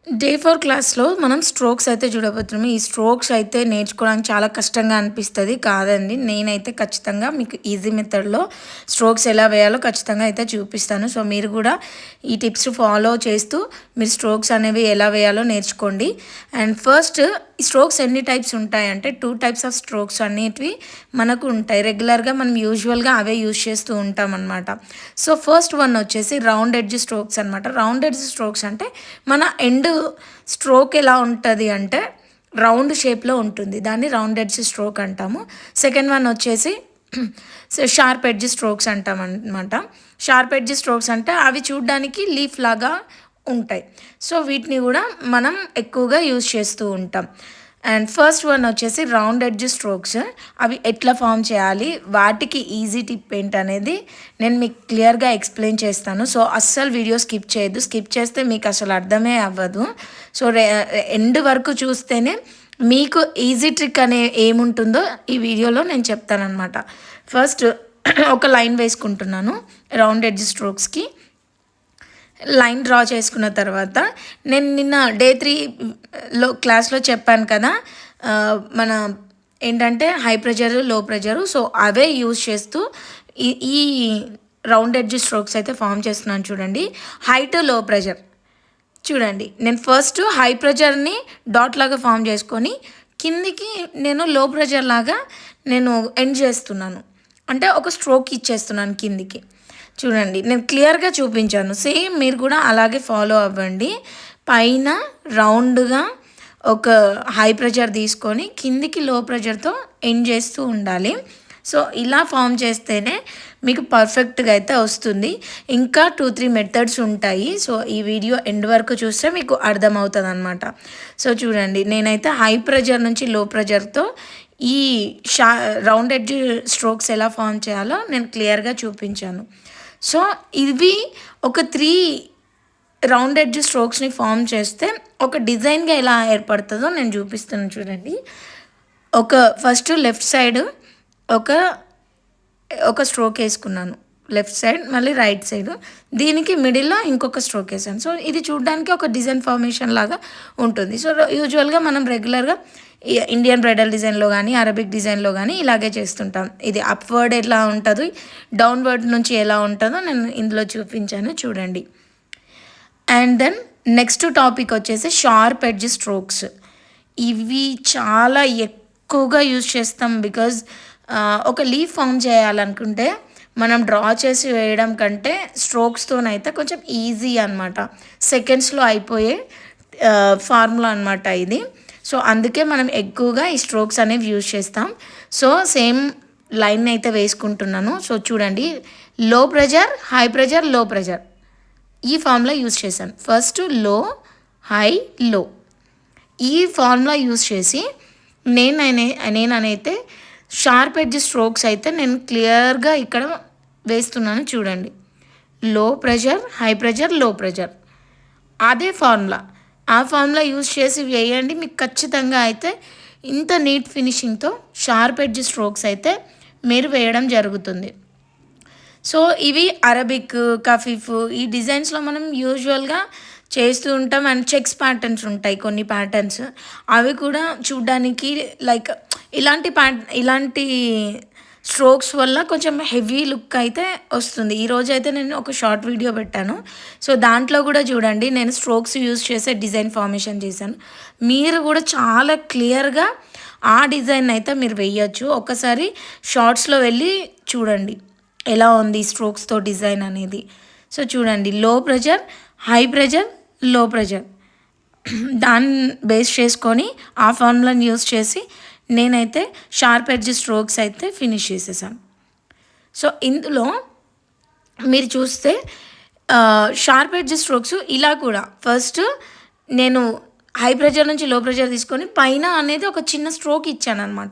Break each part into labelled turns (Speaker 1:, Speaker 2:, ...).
Speaker 1: Day 4 క్లాస్‌లో మనం strokes అయితే చూడబోతున్నాం. ఈ స్ట్రోక్స్ అయితే నేర్చుకోవడానికి చాలా కష్టంగా అనిపిస్తది. కాదండి. నేనైతే ఖచ్చితంగా మీకు ఈజీ మెథడ్‌లో స్ట్రోక్స్ ఎలా వేయాలో ఖచ్చితంగా అయితే చూపిస్తాను. సో, మీరు కూడా ఈ టిప్స్ ఫాలో చేస్తూ మీరు స్ట్రోక్స్ అనేవి ఎలా వేయాలో నేర్చుకోండి. అండ్ ఫస్ట్ ఈ స్ట్రోక్స్ ఎన్ని టైప్స్ ఉంటాయంటే 2 టైప్స్ ఆఫ్ స్ట్రోక్స్ అనేటివి మనకు ఉంటాయి. రెగ్యులర్‌గా మనం యూజువల్‌గా అవే యూజ్ చేస్తూ ఉంటామనమాట. సో, ఫస్ట్ వన్ వచ్చేసి రౌండ్ ఎడ్జ్ స్ట్రోక్స్ అనమాట. రౌండ్ ఎడ్జ్ స్ట్రోక్స్ అంటే మన ఎండ్ స్ట్రోక్ ఎలా ఉంటుంది అంటే రౌండ్ షేప్లో ఉంటుంది. దాన్ని రౌండ్ ఎడ్జ్ స్ట్రోక్ అంటాము. సెకండ్ వన్ వచ్చేసి షార్ప్ ఎడ్జ్ స్ట్రోక్స్ అంటాం అనమాట. షార్ప్ ఎడ్జ్ స్ట్రోక్స్ అంటే అవి చూడ్డానికి లీఫ్ లాగా ఉంటాయి. సో వీటిని కూడా మనం ఎక్కువగా యూజ్ చేస్తూ ఉంటాం. అండ్ ఫస్ట్ వన్ వచ్చేసి రౌండ్ ఎడ్జ్ స్ట్రోక్స్. అవి ఎట్లా ఫామ్ చేయాలి, వాటికి ఈజీ టిప్ ఏంటనేది నేను మీకు క్లియర్గా ఎక్స్ప్లెయిన్ చేస్తాను. సో అస్సలు వీడియో స్కిప్ చేయొద్దు. స్కిప్ చేస్తే మీకు అసలు అర్థమే అవ్వదు. సో ఎండ్ వరకు చూస్తేనే మీకు ఈజీ ట్రిక్ అనే ఏముంటుందో ఈ వీడియోలో నేను చెప్తానమాట. ఫస్ట్ ఒక లైన్ వేసుకుంటున్నాను రౌండ్ ఎడ్జ్ స్ట్రోక్స్కి. లైన్ డ్రా చేసుకున్న తర్వాత నేను నిన్న డే 3లో క్లాస్లో చెప్పాను కదా, మన ఏంటంటే హై ప్రెషర్ లో ప్రెషరు. సో అవే యూజ్ చేస్తూ ఈ రౌండ్ ఎడ్జ్ స్ట్రోక్స్ అయితే ఫామ్ చేస్తున్నాను. చూడండి, హై టు లో ప్రెషర్. చూడండి, నేను ఫస్ట్ హై ప్రెషర్ని డాట్ లాగా ఫామ్ చేసుకొని కిందికి నేను లో ప్రెషర్ లాగా నేను ఎండ్ చేస్తున్నాను. అంటే ఒక స్ట్రోక్ ఇచ్చేస్తున్నాను కిందికి. చూడండి, నేను క్లియర్గా చూపించాను. సేమ్ మీరు కూడా అలాగే ఫాలో అవ్వండి. పైన రౌండ్గా ఒక హై ప్రెషర్ తీసుకొని కిందికి లో ప్రెషర్తో ఎండ్ చేస్తూ ఉండాలి. సో ఇలా ఫామ్ చేస్తేనే మీకు పర్ఫెక్ట్గా అయితే వస్తుంది. ఇంకా 2-3 మెథడ్స్ ఉంటాయి. సో ఈ వీడియో ఎండ్ వరకు చూస్తే మీకు అర్థమవుతుంది అనమాట. సో చూడండి, నేనైతే హై ప్రెషర్ నుంచి లో ప్రెషర్తో ఈ రౌండ్ ఎడ్జ్ స్ట్రోక్స్ ఎలా ఫామ్ చేయాలో నేను క్లియర్గా చూపించాను. సో ఇవి ఒక 3 రౌండ్ ఎడ్జ్ స్ట్రోక్స్ని ఫామ్ చేస్తే ఒక డిజైన్గా ఎలా ఏర్పడుతుందో నేను చూపిస్తాను. చూడండి, ఫస్ట్ లెఫ్ట్ సైడ్ ఒక స్ట్రోక్ వేసుకున్నాను, లెఫ్ట్ సైడ్, మళ్ళీ రైట్ సైడ్, దీనికి మిడిల్లో ఇంకొక స్ట్రోక్ వేసాను. సో ఇది చూడడానికి ఒక డిజైన్ ఫార్మేషన్ లాగా ఉంటుంది. సో యూజువల్గా మనం రెగ్యులర్గా ఇండియన్ బ్రైడల్ డిజైన్లో కానీ అరబిక్ డిజైన్లో కానీ ఇలాగే చేస్తుంటాం. ఇది అప్వర్డ్ ఎలా ఉంటుంది, డౌన్వర్డ్ నుంచి ఎలా ఉంటుందో నేను ఇందులో చూపించాను. చూడండి. అండ్ దెన్ నెక్స్ట్ టాపిక్ వచ్చేసి షార్ప్ ఎడ్జ్ స్ట్రోక్స్. ఇవి చాలా ఎక్కువగా యూజ్ చేస్తాం. బికాజ్ ఒక లీఫ్ ఫామ్ చేయాలనుకుంటే మనం డ్రా చేసి వేయడం కంటే స్ట్రోక్స్తోనైతే కొంచెం ఈజీ అనమాట. సెకండ్స్లో అయిపోయే ఫార్ములా అనమాట ఇది. సో అందుకే మనం ఎక్కువగా ఈ స్ట్రోక్స్ అనేవి యూజ్ చేస్తాం. సో సేమ్ లైన్ అయితే వేసుకుంటున్నాను. సో చూడండి, లో ప్రెషర్, హై ప్రెషర్, లో ప్రెషర్, ఈ ఫార్ములా యూజ్ చేశాను. ఫస్ట్ లో, హై, లో, ఈ ఫార్ములా యూజ్ చేసి నేనైతే షార్ప్ ఎడ్జ్ స్ట్రోక్స్ అయితే నేను క్లియర్గా ఇక్కడ వేస్తున్నాను. చూడండి, లో ప్రెషర్, హై ప్రెషర్, లో ప్రెషర్, అదే ఫార్ములా. ఆ ఫార్ములా యూజ్ చేసి వేయండి, మీకు ఖచ్చితంగా అయితే ఇంత నీట్ ఫినిషింగ్తో షార్ప్ ఎడ్జ్ స్ట్రోక్స్ అయితే మీరు వేయడం జరుగుతుంది. సో ఇవి అరబిక్, కఫీఫ్, ఈ డిజైన్స్లో మనం యూజువల్గా చేస్తూ ఉంటాం. అండ్ చెక్స్ ప్యాటర్న్స్ ఉంటాయి కొన్ని ప్యాటర్న్స్, అవి కూడా చూడ్డానికి లైక్ ఇలాంటి స్ట్రోక్స్ వల్ల కొంచెం హెవీ లుక్ అయితే వస్తుంది. ఈరోజు అయితే నేను ఒక షార్ట్ వీడియో పెట్టాను. సో దాంట్లో కూడా చూడండి, నేను స్ట్రోక్స్ యూజ్ చేసే డిజైన్ ఫార్మేషన్ చేశాను. మీరు కూడా చాలా క్లియర్గా ఆ డిజైన్ అయితే మీరు వేయచ్చు. ఒకసారి షార్ట్స్లో వెళ్ళి చూడండి ఎలా ఉంది స్ట్రోక్స్తో డిజైన్ అనేది. సో చూడండి, లో ప్రెషర్, హై ప్రెషర్, లో ప్రెషర్, దాన్ని బేస్ చేసుకొని ఆ ఫార్ములాని యూజ్ చేసి నేనైతే షార్ప్ ఎడ్జ్ స్ట్రోక్స్ అయితే ఫినిష్ చేసేసాను. సో ఇందులో మీరు చూస్తే షార్ప్ ఎడ్జ్ స్ట్రోక్స్ ఇలా కూడా ఫస్ట్ నేను హై ప్రెషర్ నుంచి లో ప్రెషర్ తీసుకొని పైన అనేది ఒక చిన్న స్ట్రోక్ ఇచ్చాను అనమాట.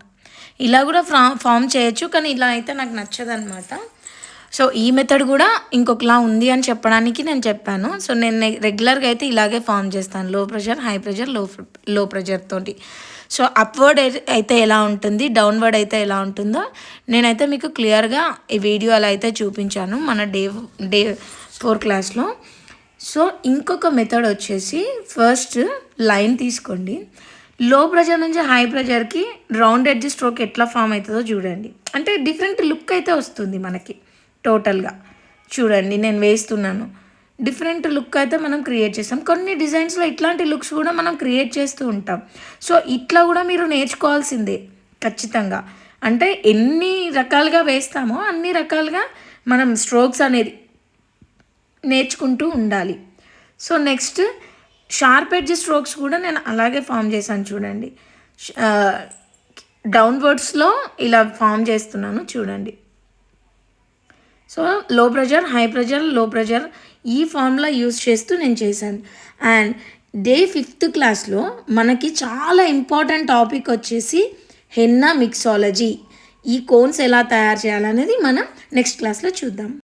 Speaker 1: ఇలా కూడా ఫామ్ చేయొచ్చు, కానీ ఇలా అయితే నాకు నచ్చదనమాట. సో ఈ మెథడ్ కూడా ఇంకొకలా ఉంది అని చెప్పడానికి నేను చెప్పాను. సో నేను రెగ్యులర్గా అయితే ఇలాగే ఫామ్ చేస్తాను, లో ప్రెషర్, హై ప్రెషర్, లో ప్రెషర్ తోటి. సో అప్వర్డ్ అయితే ఎలా ఉంటుంది, డౌన్వర్డ్ అయితే ఎలా ఉంటుందో నేనైతే మీకు క్లియర్గా ఈ వీడియో అలా అయితే చూపించాను మన డే 4 క్లాస్లో. సో ఇంకొక మెథడ్ వచ్చేసి ఫస్ట్ లైన్ తీసుకోండి. లో ప్రెషర్ నుంచి హై ప్రెషర్‌కి రౌండ్ ఎడ్జ్ స్ట్రోక్ ఎట్లా ఫామ్ అయితదో చూడండి. అంటే డిఫరెంట్ లుక్ అయితే వస్తుంది మనకి టోటల్‌గా. చూడండి నేను వేస్తున్నాను. డిఫరెంట్ లుక్ అయితే మనం క్రియేట్ చేస్తాం. కొన్ని డిజైన్స్‌లో ఇట్లాంటి లుక్స్ కూడా మనం క్రియేట్ చేస్తూ ఉంటాం. సో ఇట్లా కూడా మీరు నేర్చుకోవాల్సిందే ఖచ్చితంగా. అంటే ఎన్ని రకాలుగా వేస్తామో అన్ని రకాలుగా మనం స్ట్రోక్స్ అనేది నేర్చుకుంటూ ఉండాలి. So next sharp edge strokes కూడా నేను అలాగే ఫామ్ చేశాను చూడండి. డౌన్వర్డ్స్లో ఇలా ఫామ్ చేస్తున్నాను చూడండి. సో లో ప్రెషర్, హై ప్రెషర్, లో ప్రెషర్ ఈ ఫార్ములా యూస్ చేస్తూ నేను చేశాను. అండ్ డే 5th క్లాస్లో మనకి చాలా ఇంపార్టెంట్ టాపిక్ వచ్చేసి హెన్నా మిక్సాలజీ. ఈ కోన్స్ ఎలా తయారు చేయాలనేది మనం నెక్స్ట్ క్లాస్లో చూద్దాం.